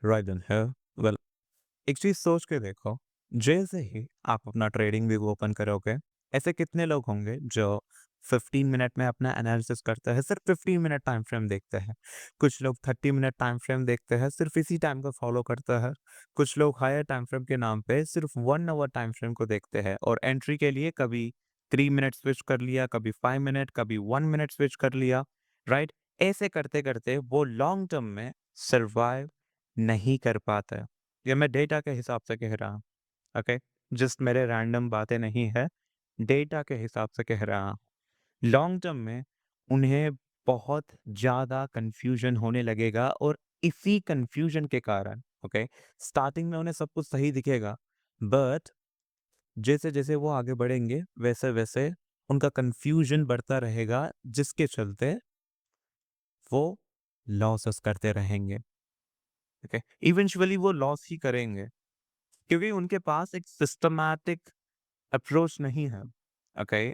Right then है। Well, एक चीज़ सोच के देखो, जैसे ही आप अपना ट्रेडिंग व्यू ओपन करोगे, ऐसे कितने लोग होंगे जो 15 मिनट में अपना एनालिसिस करते हैं, सिर्फ 15 मिनट टाइम फ्रेम देखते हैं। कुछ लोग 30 मिनट टाइम फ्रेम देखते हैं, सिर्फ इसी टाइम को फॉलो करते हैं। कुछ लोग हायर टाइम फ्रेम के नाम पे सिर्फ 1 आवर टाइम फ्रेम को देखते हैं और एंट्री के लिए कभी 3 मिनट स्विच कर लिया, कभी 5 मिनट, कभी 1 मिनट स्विच कर लिया, राइट? ऐसे करते-करते वो लॉन्ग टर्म में सर्वाइव नहीं कर पाते। ये मैं डेटा के हिसाब से कह रहा हूँ, ओके? जस्ट मेरे रैंडम बातें नहीं है, डेटा के हिसाब से कह रहा हूँ। लॉन्ग टर्म में उन्हें बहुत ज़्यादा कन्फ्यूज़न होने लगेगा और इसी कन्फ्यूज़न के कारण, ओके, स्टार्टिंग में उन्हें सब कुछ सही दिखेगा, बट जैसे-जैसे वो आगे बढ़ेंगे, वैसे-वैसे उनका कन्फ्यूज़न बढ़ता रहेगा, जिसके चलते वो लॉसेस करते रहेंगे, ओके? इवेंचुअली वो लॉस ही करेंगे। क्योंकि उनके पास एक सिस्टमैटिक अप्रोच नहीं है, ओके,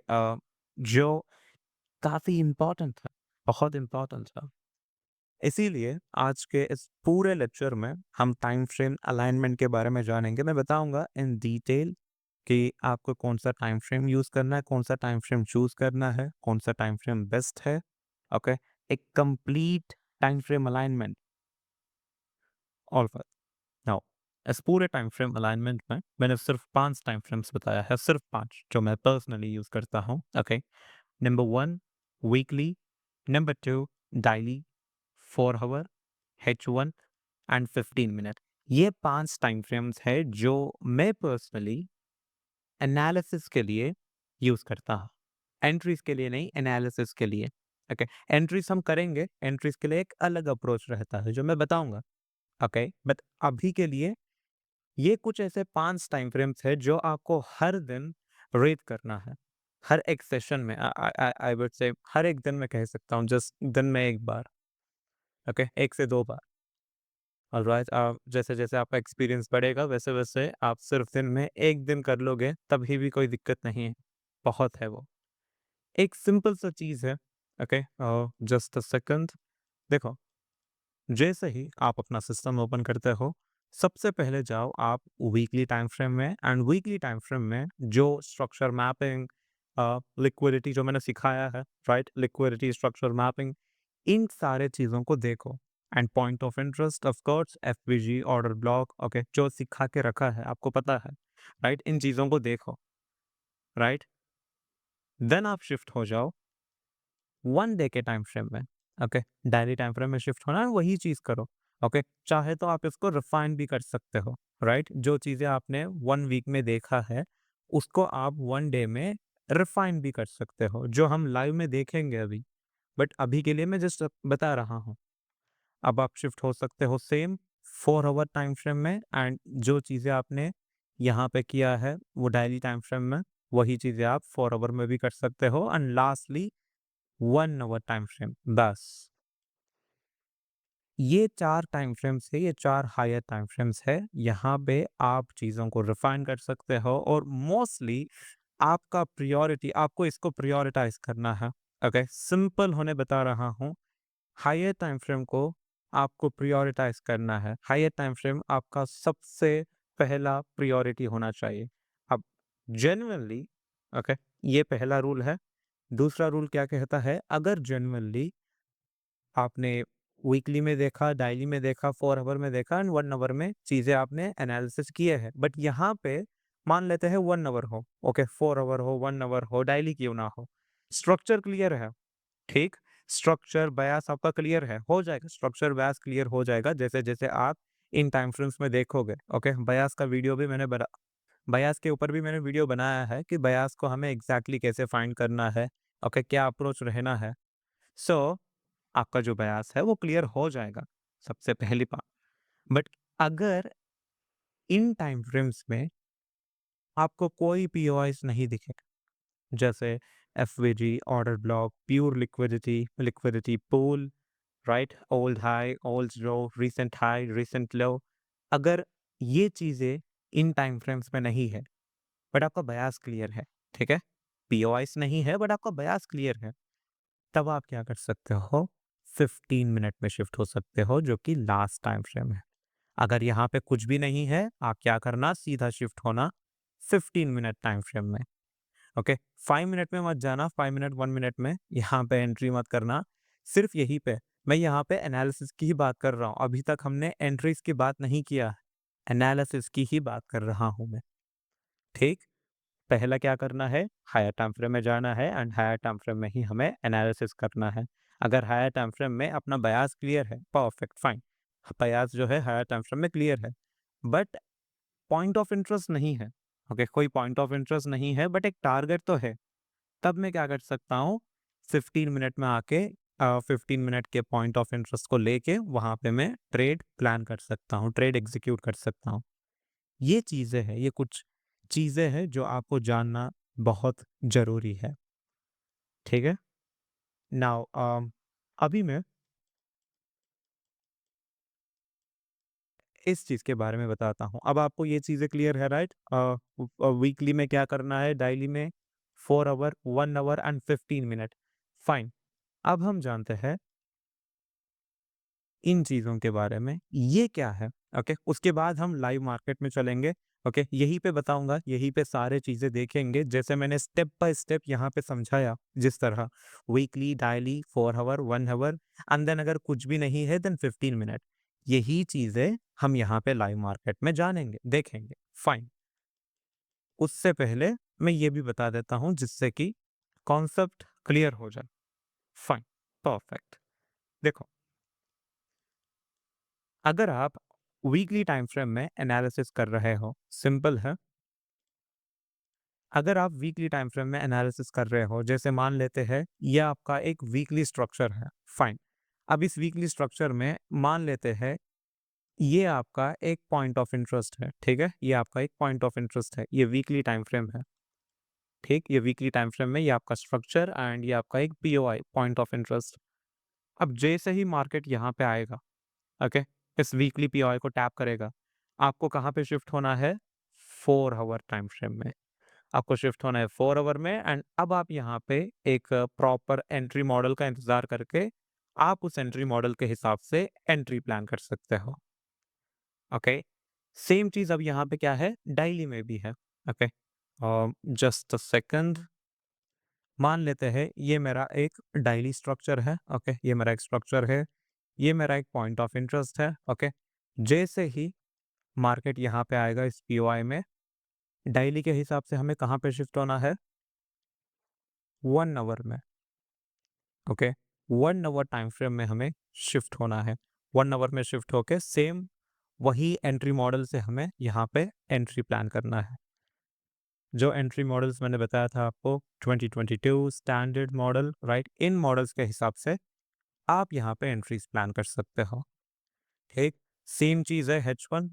जो काफ़ी इम्पोर्टेंट है, बहुत इम्पोर्टेंट है। इसीलिए आज के इस पूरे लेक्चर में हम टाइम फ्रेम अलाइनमेंट के बारे में जानेंगे। मैं बताऊँगा इन डिटेल कि आपको कौन-सा टाइम फ्रेम यूज़ करना है, कौन-सा टाइम फ्रेम चूज़ करना है, कौन-सा टाइम फ्रेम बेस्ट है, ओके? एक complete time frame alignment all over. Now, इस पूरे टाइम फ्रेम अलाइनमेंट में मैंने सिर्फ 5 टाइम फ्रेम्स बताया है, सिर्फ 5 जो मैं पर्सनली यूज़ करता हूँ, okay? Number 1 weekly, number 2 daily, 4 hour, H1 and 15 minute. ये 5 टाइम फ्रेम्स है जो मैं पर्सनली एनालिसिस के लिए यूज़ करता हूँ। एंट्रीज़ के लिए नहीं, एनालिसिस के लिए, ओके? एंट्रीज़ हम करेंगे, एंट्रीज़ के लिए एक अलग अप्रोच रहता है जो मैं बताऊँगा, ओके? बट अभी के लिए ये कुछ ऐसे 5 टाइम फ्रेम्स हैं जो आपको हर दिन रीड करना है। हर एक सेशन में आई वुड से हर एक दिन मैं कह सकता हूँ जस्ट दिन में 1 बार, ओके? 1 से 2 बार, ऑलराइट? जैसे-जैसे आपका एक्सपीरियंस बढ़ेगा वैसे-वैसे आप सिर्फ दिन में 1 दिन कर लोगे तभी भी कोई दिक्कत नहीं है, बहुत है वो। एक सिंपल सा चीज़ है, ओके? जस्ट अ सेकंड, देखो, जैसे ही आप अपना सिस्टम ओपन करते हो, सबसे पहले जाओ आप वीकली टाइम फ्रेम में एंड वीकली टाइम फ्रेम में जो स्ट्रक्चर मैपिंग, लिक्विडिटी जो मैंने सिखाया है, राइट? लिक्विडिटी, स्ट्रक्चर मैपिंग, इन सारे चीज़ों को देखो and point of interest of course FVG, order block, okay, जो सिखा के रखा है, आपको पता है, राइट? इन चीज़ों को देखो, राइट? देन आप शिफ्ट हो जाओ 1 डे के टाइम फ्रेम में, ओके? डेली टाइम फ्रेम में शिफ्ट होना है, वही चीज़ करो, ओके? चाहे तो आप इसको रिफाइन भी कर सकते हो, राइट? जो चीज़ें आपने 1 वीक में देखा है, उसको आप 1 डे में रिफाइन भी कर सकते हो, जो हम लाइव में देखेंगे अभी। बट अभी के लिए मैं जस्ट बता रहा हूँ। अब आप शिफ्ट हो सकते हो सेम 4 आवर टाइम फ्रेम में एंड जो चीज़ें आपने यहाँ पे किया है, वो डेली टाइम फ्रेम में, वही चीज़ें आप 4 आवर में भी कर सकते हो and lastly 1 hour time frame, बस। ये 4 टाइम फ्रेम्स है, ये 4 हायर टाइम फ्रेम्स है। यहाँ पे आप चीज़ों को रिफाइन कर सकते हो और मोस्टली आपका प्रायोरिटी, आपको इसको प्रायोरिटाइज़ करना है, ओके? सिंपल होने बता रहा हूँ, हायर टाइम फ्रेम को आपको प्रायोरिटाइज़ करना है। हायर टाइम फ्रेम आपका सबसे पहला प्रायोरिटी होना चाहिए। अब जेन्युइनली, ओके, ये पहला रूल है। दूसरा रूल क्या कहता है, अगर जेन्युइनली आपने वीकली में देखा, डेली में देखा, 4 आवर में देखा एंड 1 आवर में चीज़ें आपने एनालिसिस किए हैं। बट यहाँ पे मान लेते हैं 1 आवर हो, ओके, 4 आवर हो, 1 आवर हो, डेली क्यों ना हो। स्ट्रक्चर क्लियर है, ठीक? स्ट्रक्चर बायस आपका क्लियर है, हो जाएगा, स्ट्रक्चर बायस क्लियर हो जाएगा जैसे-जैसे आप इन टाइम फ्रेम्स में देखोगे, ओके? बायस का वीडियो भी मैंने बना, बायस के ऊपर भी मैंने वीडियो बनाया है कि बायस को हमें एग्ज़ैक्टली कैसे फाइंड करना है, ओके? क्या अप्रोच रहना है। सो आपका जो बयास है वो क्लियर हो जाएगा, सबसे पहली बात। बट अगर इन टाइम फ्रेम्स में आपको कोई पीओआईस नहीं दिखेगा, जैसे FVG, order block, pure liquidity, liquidity pool, right? Old high, old low, recent high, recent low, अगर ये चीज़ें इन टाइम फ्रेम्स में नहीं है, बट आपका बयास क्लियर है, ठीक है? पीओआईस नहीं है बट आपका बयास क्लियर है, तब आप क्या कर सकते हो? 15 मिनट में शिफ्ट हो सकते हो, जो कि लास्ट टाइम फ्रेम है। अगर यहाँ पे कुछ भी नहीं है, आप क्या करना, सीधा शिफ्ट होना 15 मिनट टाइम फ्रेम में। ओके, 5 मिनट में मत जाना, 5 मिनट 1 मिनट में यहाँ पे एंट्री मत करना। सिर्फ यहीं पे मैं यहाँ पे एनालिसिस की ही बात कर रहा हूँ। अभी तक हमने एंट्रीज की बात नहीं किया, एनालिसिस की ही बात कर रहा हूँ मैं। ठीक, पहला क्या करना है, हायर टाइम फ्रेम में जाना है एंड हायर टाइम फ्रेम में ही हमें एनालिसिस करना है। अगर हायर टाइम फ्रेम में अपना बयास क्लियर है, परफेक्ट फाइन, बयास जो है हायर टाइम फ्रेम में क्लियर है, बट पॉइंट ऑफ इंटरेस्ट नहीं है। ओके, कोई पॉइंट ऑफ इंटरेस्ट नहीं है बट एक टारगेट तो है। तब मैं क्या कर सकता हूँ, 15 मिनट में आके 15 मिनट के पॉइंट ऑफ इंटरेस्ट को लेके वहां पे मैं ट्रेड प्लान कर सकता हूँ, ट्रेड एग्जीक्यूट कर सकता हूँ। ये चीजें हैं, ये कुछ चीजें हैं जो आपको जानना बहुत जरूरी है। ठीक है, नाउ अभी मैं इस चीज के बारे में बताता हूँ। अब आपको ये चीजें क्लियर है, राइट? वीकली में क्या करना है, डेली में 4 hour, 1 hour and 15 minute, fine. अब हम जानते हैं इन चीज़ों के बारे में, ये क्या है? ओके, उसके बाद हम लाइव मार्केट में चलेंगे। ओके, यहीं पे बताऊँगा, यहीं पे सारे चीज़ें देखेंगे, जैसे मैंने स्टेप बाय स्टेप यहाँ पे समझाया, जिस तरह weekly, daily, 4 hour, 1 hour and then अगर कुछ भी नहीं है देन 15 मिनट। यही चीज़ें हम यहाँ पे लाइव मार्केट में जानेंगे, देखेंगे, फाइन। उससे पहले मैं ये भी बता देता हूँ जिससे कि कॉन्सेप्ट क्लियर हो जाए। Fine, perfect. देखो, अगर आप वीकली टाइम फ्रेम में एनालिसिस कर रहे हो, सिंपल है। अगर आप वीकली टाइम फ्रेम में एनालिसिस कर रहे हो, जैसे मान लेते हैं ये आपका एक वीकली स्ट्रक्चर है, फाइन। अब इस वीकली स्ट्रक्चर में मान लेते हैं ये आपका एक पॉइंट ऑफ इंटरेस्ट है, ठीक है? ये आपका एक पॉइंट ऑफ इंटरेस्ट है, ये वीकली टाइम फ्रेम है, ठीक? ये वीकली टाइम फ्रेम में ये आपका स्ट्रक्चर एंड ये आपका एक पीओआई, पॉइंट ऑफ इंटरेस्ट। अब जैसे ही मार्केट यहाँ पे आएगा, ओके, इस वीकली पीओआई को टैप करेगा, आपको कहाँ पे शिफ्ट होना है, 4 आवर टाइम फ्रेम में आपको शिफ्ट होना है, 4 आवर में। एंड अब आप यहाँ पे एक प्रॉपर एंट्री मॉडल का इंतजार करके आप उस एंट्री मॉडल के हिसाब से एंट्री प्लान कर सकते हो। ओके, सेम चीज अब यहाँ पे क्या है, डायली में भी है। ओके, जस्ट अ सेकंड, मान लेते हैं ये मेरा एक डायली स्ट्रक्चर है। ओके, ये मेरा एक स्ट्रक्चर है, ये मेरा एक पॉइंट ऑफ इंटरेस्ट है। ओके, जैसे ही मार्केट यहाँ पे आएगा इस पीओआई में, डेली के हिसाब से हमें कहाँ पे शिफ्ट होना है, 1 आवर में। ओके, 1 आवर टाइम फ्रेम में हमें शिफ्ट होना है। 1 आवर में शिफ्ट होके सेम वही एंट्री मॉडल से हमें यहाँ पे एंट्री प्लान करना है। जो एंट्री मॉडल्स मैंने बताया था आपको, 2022 स्टैंडर्ड मॉडल, राइट? इन मॉडल्स के हिसाब से आप यहाँ पे एंट्रीज प्लान कर सकते हो। ठीक, सेम चीज़ है H1,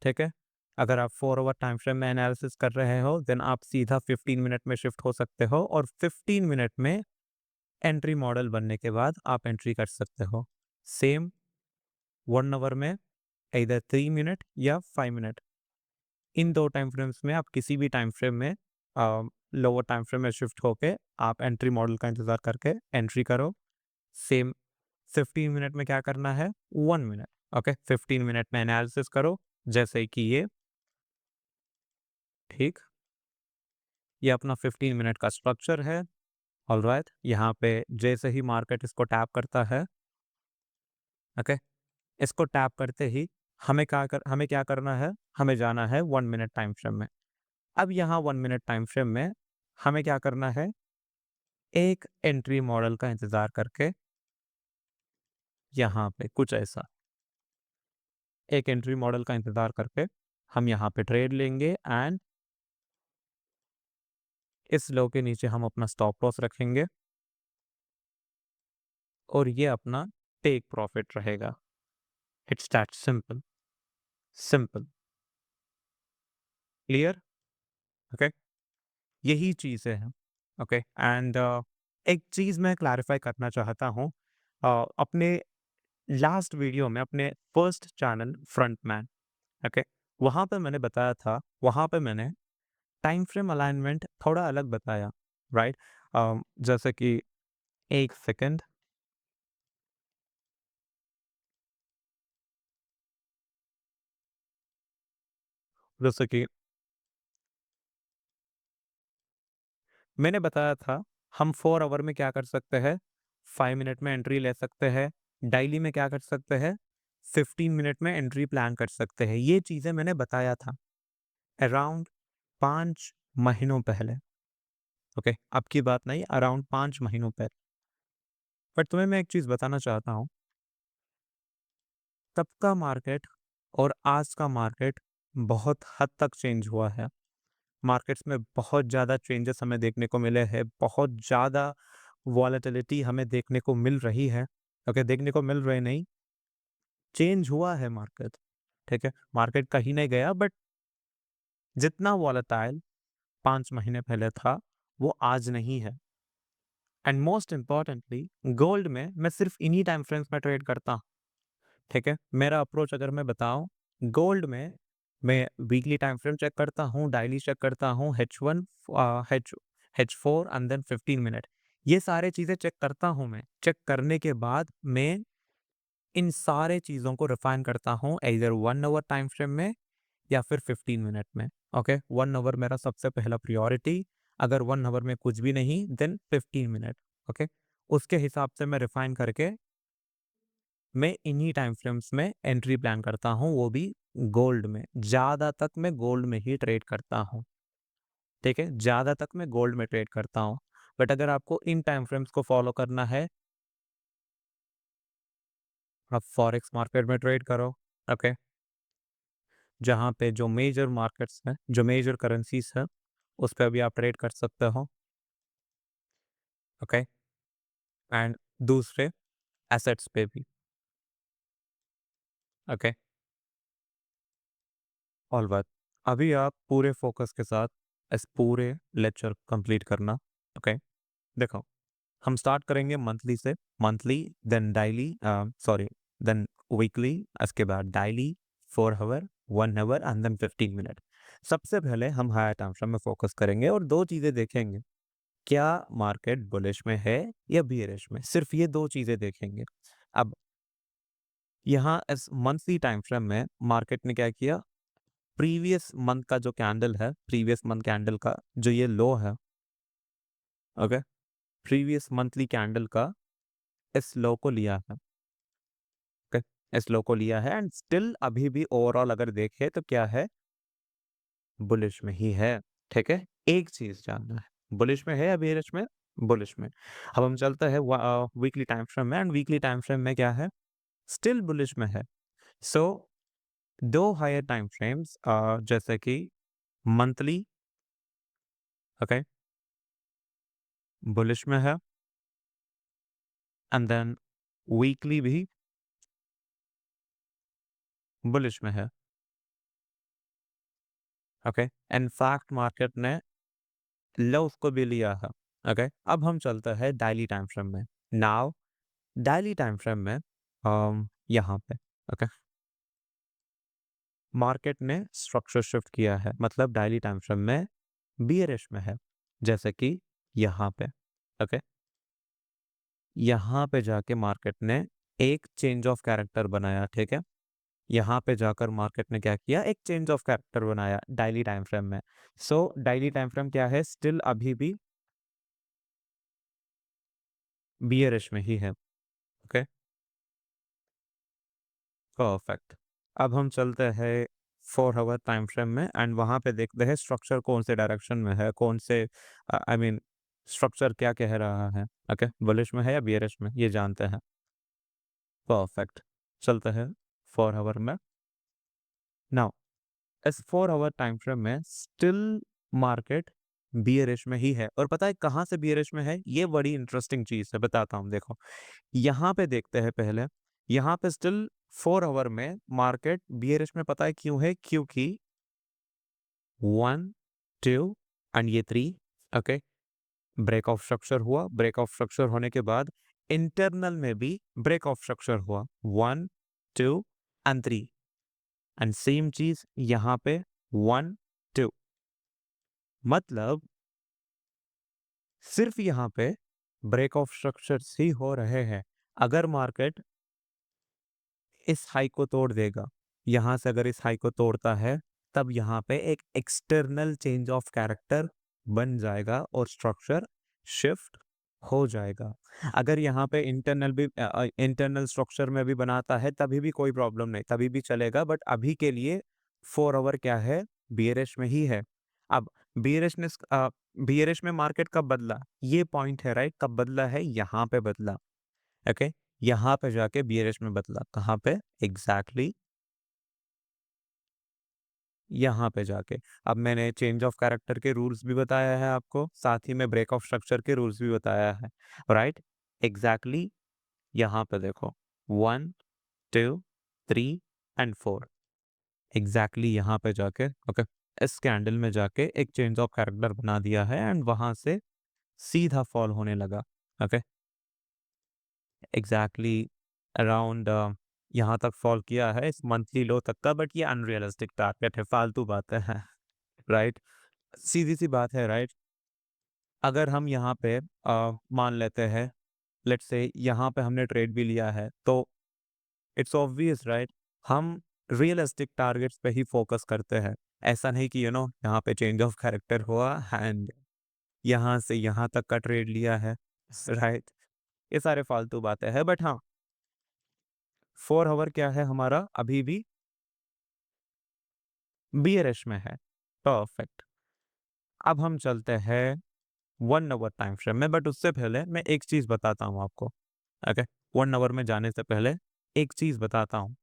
ठीक है? अगर आप 4 आवर टाइम फ्रेम में एनालिसिस कर रहे हो देन आप सीधा 15 मिनट में शिफ्ट हो सकते हो और 15 मिनट में एंट्री मॉडल बनने के बाद आप एंट्री कर सकते हो। सेम 1 आवर में इधर 3 मिनट या 5 मिनट, इन 2 टाइम फ्रेम्स में आप किसी भी टाइम फ्रेम में लोअर टाइम फ्रेम में शिफ्ट होके आप एंट्री मॉडल का इंतज़ार करके एंट्री करो। सेम 15 मिनट में क्या करना है, 1 मिनट। ओके, 15 मिनट में एनालिसिस करो, जैसे कि ये, ठीक? ये अपना 15 मिनट का स्ट्रक्चर है, ऑलराइट? यहाँ पे जैसे ही मार्केट इसको टैप करता है, ओके, इसको टैप करते ही हमें क्या करना है, हमें जाना है 1 मिनट टाइम फ्रेम में। अब यहाँ 1 मिनट टाइम फ्रेम में हमें क्या करना है, एक एंट्री मॉडल का इंतज़ार करके यहाँ पे कुछ ऐसा, एक एंट्री मॉडल का इंतज़ार करके हम यहाँ पे ट्रेड लेंगे एंड इस लो के नीचे हम अपना स्टॉप लॉस रखेंगे और ये अपना टेक प्रॉफिट रहेगा। It's that simple, simple, clear? Okay, यही चीज़ें हैं। ओके, एंड एक चीज़ मैं क्लैरिफाई करना चाहता हूँ, अपने लास्ट वीडियो में, अपने फर्स्ट चैनल फ्रंटमैन, ओके, वहाँ पे मैंने बताया था, वहाँ पे मैंने टाइम फ्रेम अलाइनमेंट थोड़ा अलग बताया, राइट? जैसे कि एक सेकंड, जैसे कि मैंने बताया था, हम 4 आवर में क्या कर सकते हैं, 5 मिनट में एंट्री ले सकते हैं, डेली में क्या कर सकते हैं, 15 मिनट में एंट्री प्लान कर सकते हैं। ये चीज़ें मैंने बताया था अराउंड 5 महीनों पहले, ओके? अब की बात नहीं, अराउंड 5 महीनों पहले। बट तुम्हें मैं एक चीज़ बताना चाहता हूँ, तब का मार्केट और आज का मार्केट बहुत हद तक चेंज हुआ है। मार्केट्स में बहुत ज़्यादा चेंजेस हमें देखने को मिले हैं, बहुत ज़्यादा वॉलेटिलिटी हमें देखने को मिल रही है, ओके? देखने को मिल रही नहीं, चेंज हुआ है मार्केट, ठीक है? मार्केट कहीं नहीं गया, बट जितना वॉलेटाइल 5 महीने पहले था, वो आज नहीं है। एंड मोस्ट इम्पोर्टेंटली गोल्ड में मैं सिर्फ़ इन्हीं टाइम फ्रेम्स में ट्रेड करता हूँ, ठीक है? मेरा अप्रोच अगर मैं बताऊँ, गोल्ड में मैं वीकली टाइम फ्रेम चेक करता हूँ, डेली चेक करता हूँ, H1 H H4 and then 15 minute. ये सारे चीज़ें चेक करता हूँ मैं। चेक करने के बाद मैं इन सारे चीज़ों को रिफाइन करता हूँ ईदर 1 आवर टाइम फ्रेम में या फिर 15 मिनट में, ओके? 1 आवर मेरा सबसे पहला प्रायोरिटी, अगर 1 आवर में कुछ भी नहीं देन 15 मिनट, ओके? उसके हिसाब से मैं रिफाइन करके मैं इन्हीं टाइम फ्रेम्स में एंट्री प्लान करता हूँ, वो भी गोल्ड में। ज़्यादा तक मैं गोल्ड में ही ट्रेड करता हूँ, ठीक है? ज़्यादा तक मैं गोल्ड में ट्रेड करता हूँ। बट अगर आपको इन टाइम फ्रेम्स को फॉलो करना है, आप फॉरेक्स मार्केट में ट्रेड करो, ओके? जहाँ पे जो मेजर मार्केट्स हैं, जो मेजर करेंसीज़ हैं, उस पे भी आप ट्रेड कर सकते हो, ओके? एंड दूसरे एसेट्स पे भी, ओके? ऑल बात। अभी आप पूरे फ़ोकस के साथ इस पूरे लेक्चर कंप्लीट करना, ओके? देखो, हम स्टार्ट करेंगे मंथली से, monthly then daily sorry then weekly, इसके बाद daily 4 hour, 1 hour and then 15 minute. सबसे पहले हम हायर टाइम फ्रेम में फोकस करेंगे और 2 चीज़ें देखेंगे, क्या मार्केट बुलिश में है या बियरिश में? सिर्फ ये 2 चीज़ें देखेंगे। अब यहाँ इस मंथली टाइम फ्रेम में मार्केट ने क्या किया, प्रीवियस मंथ का जो कैंडल है, प्रीवियस मंथ कैंडल का जो ये लो है, ओके? प्रीवियस मंथली कैंडल का इस लो को लिया है, ओके? इस लो को लिया है एंड स्टिल अभी भी ओवरऑल अगर देखें तो क्या है, बुलिश में ही है, ठीक है? एक चीज़ जानना है, बुलिश में है या बेयरिश में? बुलिश में। अब हम चलते हैं वीकली टाइम फ्रेम में एंड वीकली टाइम फ्रेम में क्या है, स्टिल बुलिश में है। सो 2 हायर टाइम फ्रेम्स जैसे कि मंथली, ओके? बुलिश में है एंड देन वीकली भी बुलिश में है, ओके? इनफैक्ट मार्केट ने लोव्स को भी लिया है, ओके? अब हम चलते हैं डेली टाइम फ्रेम में। नाउ डेली टाइम फ्रेम में यहाँ पे, ओके? मार्केट ने स्ट्रक्चर शिफ्ट किया है, मतलब डेली टाइम फ्रेम में बियरिश में है, जैसे कि यहाँ पे, ओके? यहाँ पे जाके मार्केट ने एक चेंज ऑफ कैरेक्टर बनाया, ठीक है? यहाँ पे जाकर मार्केट ने क्या किया, एक चेंज ऑफ कैरेक्टर बनाया डेली टाइम फ्रेम में। सो डेली टाइम फ्रेम क्या है, स्टिल अभी भी बियरिश में ही है, ओके? परफेक्ट। अब हम चलते हैं 4 आवर टाइम फ्रेम में एंड वहाँ पे देखते हैं स्ट्रक्चर कौन से डायरेक्शन में है, कौन से आई मीन स्ट्रक्चर क्या कह रहा है, ओके? बुलिश में है या बियरिश में, ये जानते हैं। परफेक्ट। चलते हैं 4 आवर में। नाउ इस 4 आवर टाइम फ्रेम में स्टिल मार्केट बियरिश में ही है और पता है कहाँ से बियरिश में है? ये बड़ी इंटरेस्टिंग चीज़ है, बताता हूँ देखो। यहाँ पे देखते हैं पहले, यहाँ पे स्टिल 4 आवर में मार्केट बियरिश में, पता है क्यों है? क्योंकि 1, 2 एंड ये 3, ओके? ब्रेक ऑफ स्ट्रक्चर हुआ, ब्रेक ऑफ स्ट्रक्चर होने के बाद इंटरनल में भी ब्रेक ऑफ स्ट्रक्चर हुआ, 1, 2 एंड 3 एंड सेम चीज़ यहाँ पे 1, 2, मतलब सिर्फ यहाँ पे ब्रेक ऑफ स्ट्रक्चर्स ही हो रहे हैं। अगर मार्केट इस हाई को तोड़ देगा, यहाँ से अगर इस हाई को तोड़ता है, तब यहाँ पे एक एक्सटर्नल चेंज ऑफ कैरेक्टर बन जाएगा और स्ट्रक्चर शिफ्ट हो जाएगा। अगर यहाँ पे इंटरनल स्ट्रक्चर में भी बनाता है तभी भी कोई प्रॉब्लम नहीं, तभी भी चलेगा, बट अभी के लिए 4 आवर क्या है, बियरिश में ही है। अब बियरिश में मार्केट कब बदला? ये पॉइंट है, राइट? कब बदला है? यहाँ पे बदला, ओके? यहाँ पे जाके बियरिश में बदला। कहाँ पे? एग्ज़ैक्टली यहाँ पे जाके। अब मैंने चेंज ऑफ कैरेक्टर के रूल्स भी बताया है आपको, साथ ही में ब्रेक ऑफ स्ट्रक्चर के रूल्स भी बताया है, राइट? एग्ज़ैक्टली यहाँ पे देखो 1, 2, 3 एंड 4, एग्ज़ैक्टली यहाँ पे जाके, ओके, इस कैंडल में जाके एक चेंज ऑफ कैरेक्टर बना दिया है एंड वहाँ से सीधा फॉल होने लगा, ओके? एग्ज़ैक्टली अराउंड यहाँ तक फॉल किया है इस मंथली लो तक का, बट ये अनरियलिस्टिक टारगेट है, फालतू बातें हैं, राइट? सीधी-सी बात है, राइट? अगर हम यहाँ पे मान लेते हैं, लेट्स से यहाँ पे हमने ट्रेड भी लिया है, तो इट्स ऑब्वियस, राइट? हम रियलिस्टिक टारगेट्स पे ही फोकस करते हैं। ऐसा नहीं कि यहाँ पे चेंज ऑफ कैरेक्टर हुआ एंड यहाँ से यहाँ तक का ट्रेड लिया है, राइट? ये सारे फालतू बातें हैं, बट हाँ, 4 आवर क्या है हमारा अभी भी बियरिश में है। परफेक्ट। अब हम चलते हैं 1 आवर टाइम फ्रेम में, बट उससे पहले मैं एक चीज़ बताता हूँ आपको, ओके? 1 आवर में जाने से पहले एक चीज़ बताता हूँ।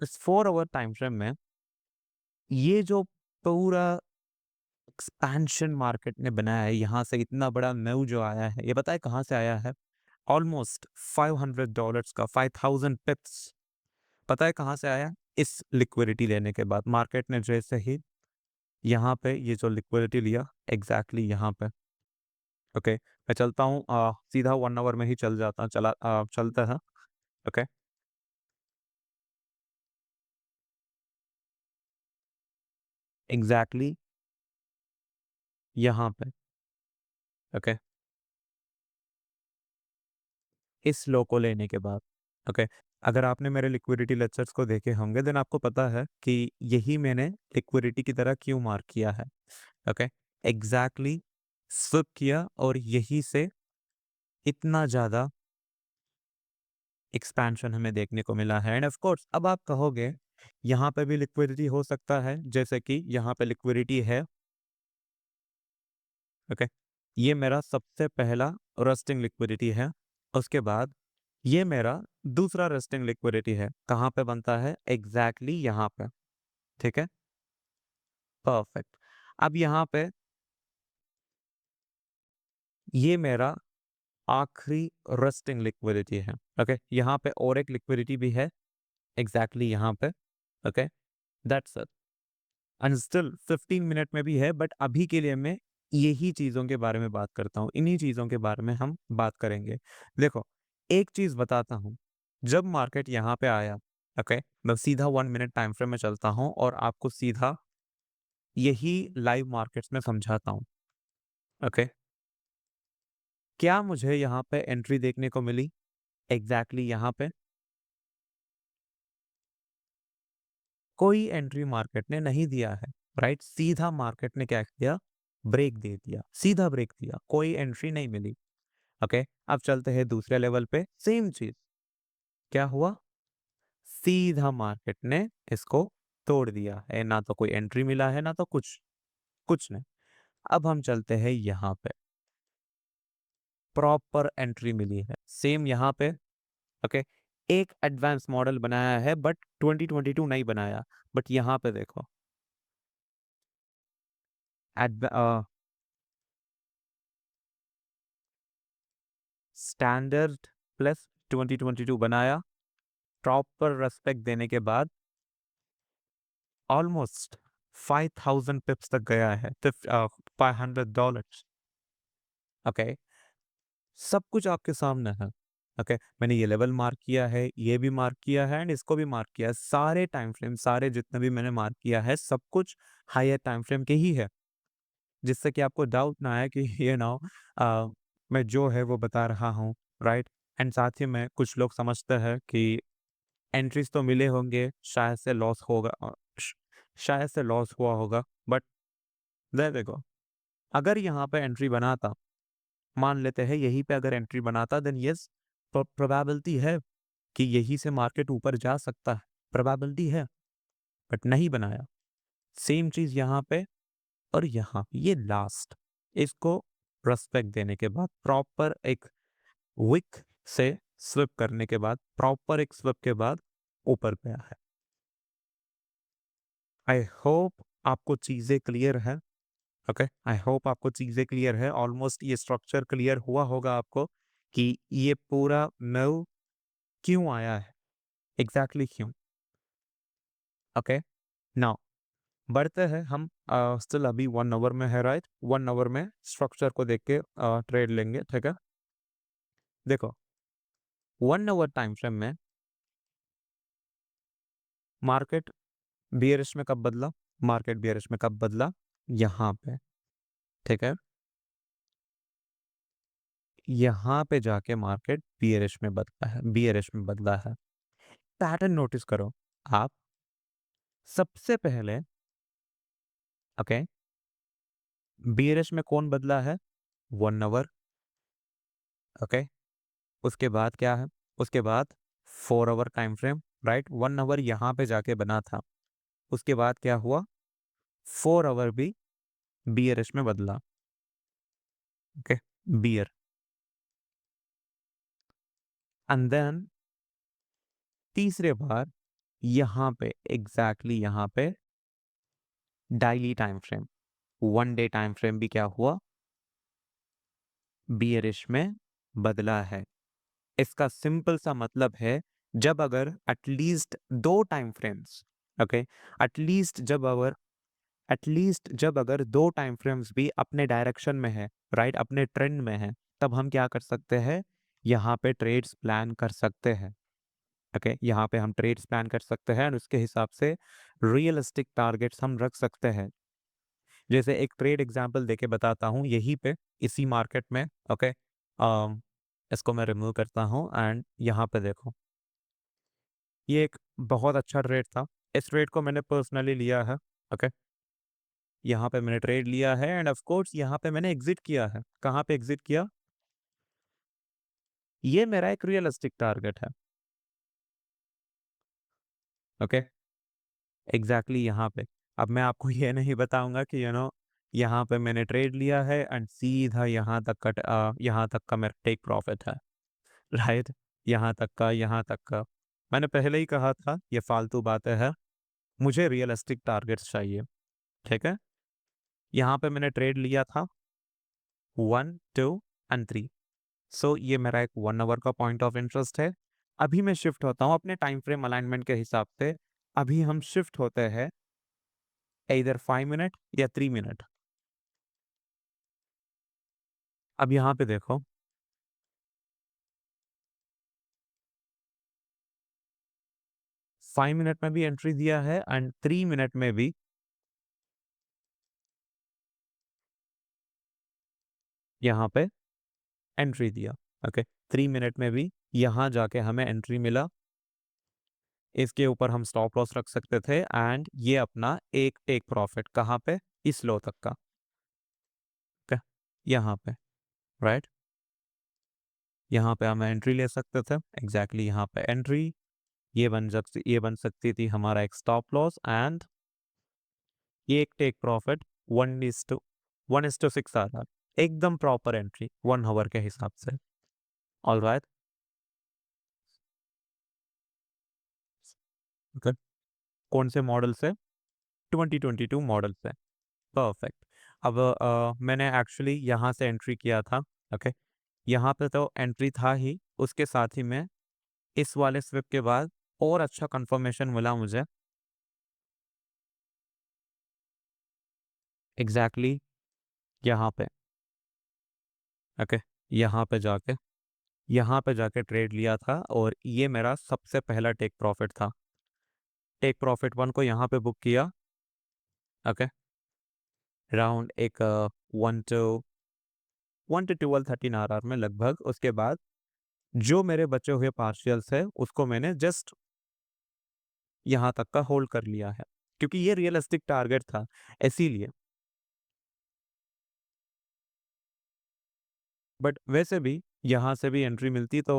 इस 4 आवर टाइम फ्रेम में ये जो पूरा एक्सपेंशन मार्केट ने बनाया है, यहाँ से इतना बड़ा मूव जो आया है, ये पता है कहाँ से आया है? ऑलमोस्ट $500 का 5000 पिप्स, पता है कहाँ से आया? इस लिक्विडिटी लेने के बाद मार्केट ने जैसे ही यहाँ पे ये जो लिक्विडिटी लिया, एग्ज़ैक्टली यहाँ पे, ओके? मैं चलता हूँ सीधा 1 आवर में ही चलता है, ओके? एग्ज़ैक्टली यहाँ पे, ओके? इस लो को लेने के बाद, ओके? अगर आपने मेरे लिक्विडिटी लेक्चर्स को देखे होंगे देन आपको पता है कि यही मैंने लिक्विडिटी की तरह क्यों मार्क किया है, ओके? एग्ज़ैक्टली स्विप किया और यही से इतना ज़्यादा एक्सपेंशन हमें देखने को मिला है एंड ऑफ कोर्स अब आप कहोगे यहाँ पे भी लिक्विडिटी हो सकता है, जैसे कि यहाँ पे लिक्विडिटी है, ओके? ये मेरा सबसे पहला रेस्टिंग लिक्विडिटी है। उसके बाद ये मेरा दूसरा रेस्टिंग लिक्विडिटी है। कहाँ पे बनता है? एग्ज़ैक्टली यहाँ पे, ठीक है? परफेक्ट। अब यहाँ पे ये मेरा आखिरी रेस्टिंग लिक्विडिटी है, ओके? यहाँ पे और एक लिक्विडिटी भी है, एग्ज़ैक्टली यहाँ पे, okay? That's it. And still 15 minute में भी है, बट अभी के लिए मैं यही चीज़ों के बारे में बात करता हूँ। इन्हीं चीज़ों के बारे में हम बात करेंगे। देखो, एक चीज़ बताता हूँ, जब मार्केट यहाँ पे आया, ओके? मैं सीधा 1 मिनट टाइम फ्रेम में चलता हूँ और आपको सीधा यही लाइव मार्केट्स में समझाता हूँ, ओके? क्या मुझे यहाँ पे एंट्री देखने को मिली? एग्ज़ैक्टली यहाँ पे कोई एंट्री मार्केट ने नहीं दिया है, राइट? सीधा मार्केट ने क्या किया? ब्रेक दे दिया, सीधा ब्रेक दिया, कोई एंट्री नहीं मिली, ओके? अब चलते हैं दूसरे लेवल पे, सेम चीज़, क्या हुआ? सीधा मार्केट ने इसको तोड़ दिया है, ना तो कोई एंट्री मिला है, ना तो कुछ नहीं। अब हम चलते हैं यहाँ पे, प्रॉपर एंट्री मिली है, सेम यहाँ पे, ओके? एक एडवांस मॉडल बनाया है बट 2022 नहीं बनाया, बट यहाँ पे देखो, एडव स्टैंडर्ड प्लस 2022 बनाया, प्रॉपर रेस्पेक्ट देने के बाद ऑलमोस्ट 5000 पिप्स तक गया है, $500, ओके? सब कुछ आपके सामने है, ओके? मैंने ये लेवल मार्क किया है, ये भी मार्क किया है एंड इसको भी मार्क किया है। सारे टाइम फ्रेम, सारे जितने भी मैंने मार्क किया है, सब कुछ हायर टाइम फ्रेम के ही है, जिससे कि आपको डाउट ना आए कि मैं जो है वो बता रहा हूँ, राइट? एंड साथ ही में कुछ लोग समझते हैं कि एंट्रीज तो मिले होंगे, शायद से लॉस हुआ होगा, बट देखो, अगर यहाँ पे एंट्री बनाता, मान लेते हैं यहीं पे अगर एंट्री बनाता, देन यस, प्रोबेबिलिटी है कि यहीं से मार्केट ऊपर जा सकता है, प्रोबेबिलिटी है, बट नहीं बनाया। सेम चीज यहाँ पे और यहाँ, ये लास्ट, इसको रेस्पेक्ट देने के बाद, प्रॉपर एक विक से स्विप करने के बाद, प्रॉपर एक स्विप के बाद ऊपर गया है। आई होप आपको चीजें क्लियर है। ओके, आई होप आपको चीजें क्लियर है, ऑलमोस्ट ये स्ट्रक्चर क्लियर हुआ होगा आपको कि ये पूरा मूव क्यों आया है, एग्जैक्टली क्यों। ओके, नाउ बढ़ते हैं हम, स्टिल अभी 1 आवर में है, राइट? 1 आवर में स्ट्रक्चर को देख के ट्रेड लेंगे, ठीक है? देखो, 1 आवर टाइम फ्रेम में मार्केट बियरिश में कब बदला? मार्केट बियरिश में कब बदला? यहाँ पे, ठीक है? यहाँ पे जाके मार्केट बियरिश में बदला है, बियरिश में बदला है। पैटर्न नोटिस करो आप, सबसे पहले, ओके, बियरिश में कौन बदला है? 1 आवर, ओके। उसके बाद क्या है? उसके बाद 4 hour time frame, right? 1 hour यहाँ पे जाके बना था, उसके बाद क्या हुआ? 4 आवर भी बियरिश में बदला, ओके, बियर, एंड देन तीसरे बार यहाँ पे, एग्जैक्टली यहाँ पे daily time frame, 1 day time frame भी क्या हुआ? बियरिश में बदला है। इसका सिंपल सा मतलब है, जब अगर at least 2 time frames, okay, at least जब अगर 2 टाइम फ्रेम्स भी अपने डायरेक्शन में है, राइट, अपने ट्रेंड में है, तब हम क्या कर सकते हैं? यहाँ पे ट्रेड्स प्लान कर सकते हैं, ओके, यहाँ पे हम ट्रेड्स प्लान कर सकते हैं और उसके हिसाब से रियलिस्टिक टारगेट्स हम रख सकते हैं। जैसे एक ट्रेड एग्जांपल देके बताता हूँ, यहीं पे इसी मार्केट में, ओके, इसको मैं रिमूव करता हूँ एंड यहाँ पे देखो, ये एक बहुत अच्छा ट्रेड था, इस ट्रेड को मैंने पर्सनली लिया है, ओके, यहाँ पे मैंने ट्रेड लिया है एंड ऑफ कोर्स यहाँ पे मैंने एग्जिट किया है। कहाँ पे एग्जिट किया? ये मेरा एक रियलिस्टिक टारगेट है, ओके, एग्जैक्टली यहाँ पे। अब मैं आपको ये नहीं बताऊंगा कि यहाँ पे मैंने ट्रेड लिया है एंड सीधा यहाँ तक का मेरा टेक प्रॉफिट है, राइट? यहाँ तक का मैंने पहले ही कहा था, ये फालतू बातें हैं, मुझे रियलिस्टिक टारगेट्स चाहिए, ठीक है? यहाँ पे मैंने ट्रेड लिया था 1, 2 एंड 3, सो ये मेरा एक 1 आवर का पॉइंट ऑफ इंटरेस्ट है। अभी मैं शिफ्ट होता हूँ अपने टाइम फ्रेम अलाइनमेंट के हिसाब से, अभी हम शिफ्ट होते हैं इधर 5 मिनट या 3 मिनट। अब यहाँ पे देखो, 5 मिनट में भी एंट्री दिया है एंड 3 मिनट में भी यहाँ पे एंट्री दिया, ओके, 3 मिनट में भी यहाँ जाके हमें एंट्री मिला, इसके ऊपर हम स्टॉप लॉस रख सकते थे एंड ये अपना एक टेक प्रॉफिट कहाँ पे? इस लो तक का, ओके, यहाँ पे, राइट, यहाँ पे हम एंट्री ले सकते थे, एग्जैक्टली यहाँ पे एंट्री, ये बन सकती थी हमारा एक स्टॉप लॉस एंड ये एक टेक प्रॉफिट, 1:6 आ रहा, एकदम प्रॉपर एंट्री 1 आवर के हिसाब से। ऑल राइट, ओके, कौन से मॉडल से? 2022 मॉडल से, परफेक्ट। अब मैंने एक्चुअली यहाँ से एंट्री किया था, ओके, यहाँ पे तो एंट्री था ही, उसके साथ ही में इस वाले स्विप के बाद और अच्छा कंफर्मेशन मिला मुझे, एग्जैक्टली यहाँ पे, ओके, यहाँ पे जाके ट्रेड लिया था और ये मेरा सबसे पहला टेक प्रॉफिट था। टेक प्रॉफिट 1 को यहाँ पे बुक किया, ओके, राउंड एक 1 to 12 13 आर में लगभग। उसके बाद जो मेरे बचे हुए पार्शियल्स है उसको मैंने जस्ट यहाँ तक का होल्ड कर लिया है, क्योंकि ये रियलिस्टिक टारगेट था, इसीलिए। बट वैसे भी यहाँ से भी एंट्री मिलती तो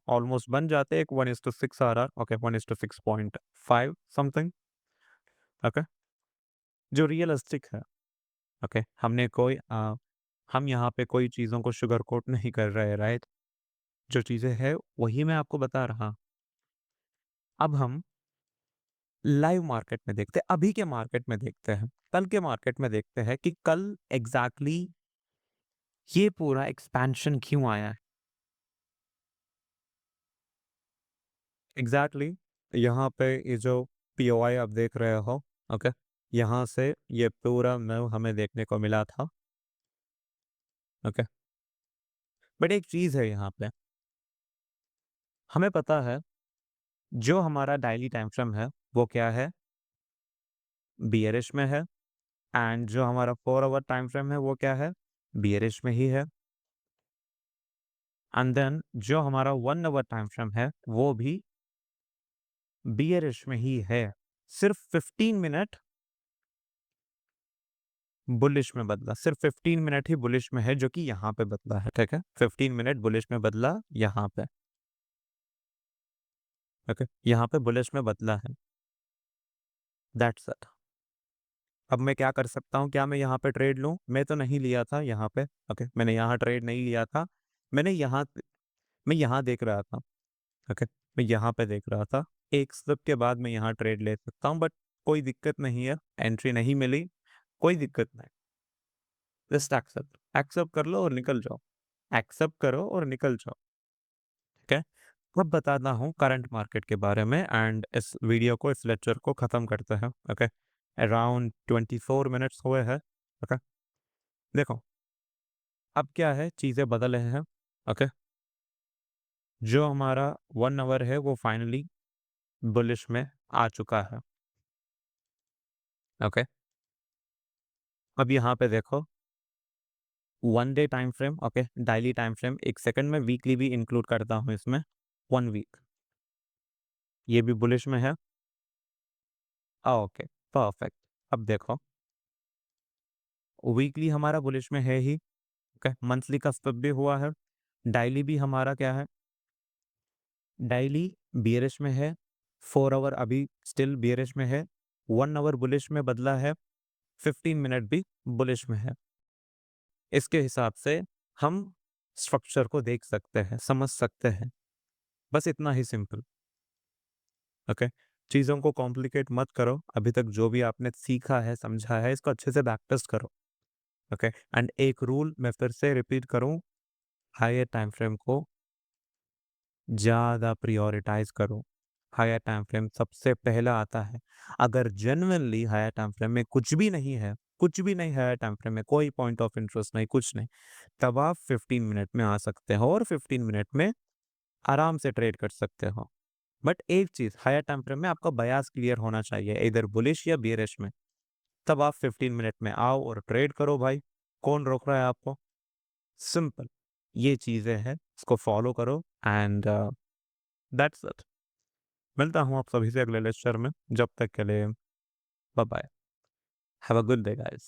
ऑलमोस्ट बन जाते एक 1:6 आरआर, ओके 1:6.5 समथिंग, ओके, जो रियलिस्टिक है, ओके। हम यहाँ पे कोई चीज़ों को शुगर कोट नहीं कर रहे, राइट? जो चीज़ें हैं वही मैं आपको बता रहा। अब हम लाइव मार्केट में देखते हैं, अभी के मार्केट में देखते हैं, कल के मार्केट में देखते हैं कि कल एग्ज़ैक्टली ये पूरा एक्सपेंशन क्यों आया है? एग्ज़ैक्टली यहाँ पे ये जो पीओआई आप देख रहे हो, ओके, यहाँ से ये पूरा मूव हमें देखने को मिला था, ओके। बट एक चीज़ है यहाँ पे, हमें पता है जो हमारा डेली टाइम फ्रेम है, वो क्या है? बियरिश में है, एंड जो हमारा 4 आवर टाइम फ्रेम है, वो क्या है? बियरिश में ही है। एंड देन जो हमारा 1 आवर टाइम फ्रेम है, वो भी बियरिश में ही है। सिर्फ 15 मिनट बुलिश में बदला, सिर्फ 15 मिनट ही बुलिश में है, जो कि यहाँ पे बदला है, ठीक है? 15 मिनट बुलिश में बदला यहाँ पे, ओके? यहाँ पे बुलिश में बदला है, दैट्स इट। अब मैं क्या कर सकता हूँ? क्या मैं यहाँ पे ट्रेड लूँ? मैं तो नहीं लिया था यहाँ पे, ओके? मैंने यहाँ ट्रेड नहीं लिया था। मैंने यहाँ मैं यहाँ देख रहा था, ओके? मैं यहाँ पे देख रहा था। एक स्लिप के बाद मैं यहाँ ट्रेड ले सकता हूँ, बट कोई दिक्कत नहीं है, एंट्री नहीं मिली, कोई दिक्कत नहीं। जस्ट एक्सेप्ट, एक्सेप्ट कर लो और निकल जाओ। एक्सेप्ट करो और निकल जाओ, ठीक है? अब बताता हूँ करंट मार्केट के बारे में, एंड इस वीडियो को, इस लेक्चर को ख़त्म करते हैं, ओके? अराउंड 24 मिनट्स हुए हैं, ओके? देखो, अब क्या है, चीज़ें बदल रहे हैं, ओके? जो हमारा 1 आवर है, वो फाइनली बुलिश में आ चुका है, ओके? अब यहाँ पे देखो, 1 day time frame, okay? Daily time frame, 1 second में वीकली भी इंक्लूड करता हूँ इसमें, 1 वीक, ये भी बुलिश में है। Okay, perfect. अब देखो, वीकली हमारा बुलिश में है ही, ओके? मंथली का स्टॉप भी हुआ है, डेली भी हमारा क्या है? डेली बियरिश में है, 4 आवर अभी स्टिल बियरिश में है, 1 आवर बुलिश में बदला है, 15 मिनट भी बुलिश में है। इसके हिसाब से हम स्ट्रक्चर को देख सकते हैं, समझ सकते हैं। बस इतना ही सिंपल, ओके? चीज़ों को कॉम्प्लिकेट मत करो, अभी तक जो भी आपने सीखा है, समझा है, इसको अच्छे से बैक टेस्ट करो, ओके? एंड एक रूल मैं फिर से रिपीट करूँ, हायर टाइम फ्रेम को ज़्यादा प्रायोरिटाइज़ करो। हायर टाइम फ्रेम सबसे पहला आता है। अगर जेन्युइनली हायर टाइम फ्रेम में कुछ भी नहीं है, कुछ भी नहीं है हायर टाइम फ्रेम में, कोई पॉइंट ऑफ इंटरेस्ट नहीं, कुछ नहीं, तब आप 15 मिनट में आ सकते हो और 15 मिनट में आराम से ट्रेड कर सकते हो। बट एक चीज़, हायर टाइम फ्रेम में आपका बायस क्लियर होना चाहिए, इधर बुलिश या बेयरिश में। तब आप 15 मिनट में आओ और ट्रेड करो भाई। कौन रोक रहा है आपको? सिंपल, ये चीज़ें हैं, इसको फॉलो करो, एंड दैट्स इट। मिलता हूँ आप सभी से अगले लेक्चर में, जब तक के लिए bye bye, have a good day guys.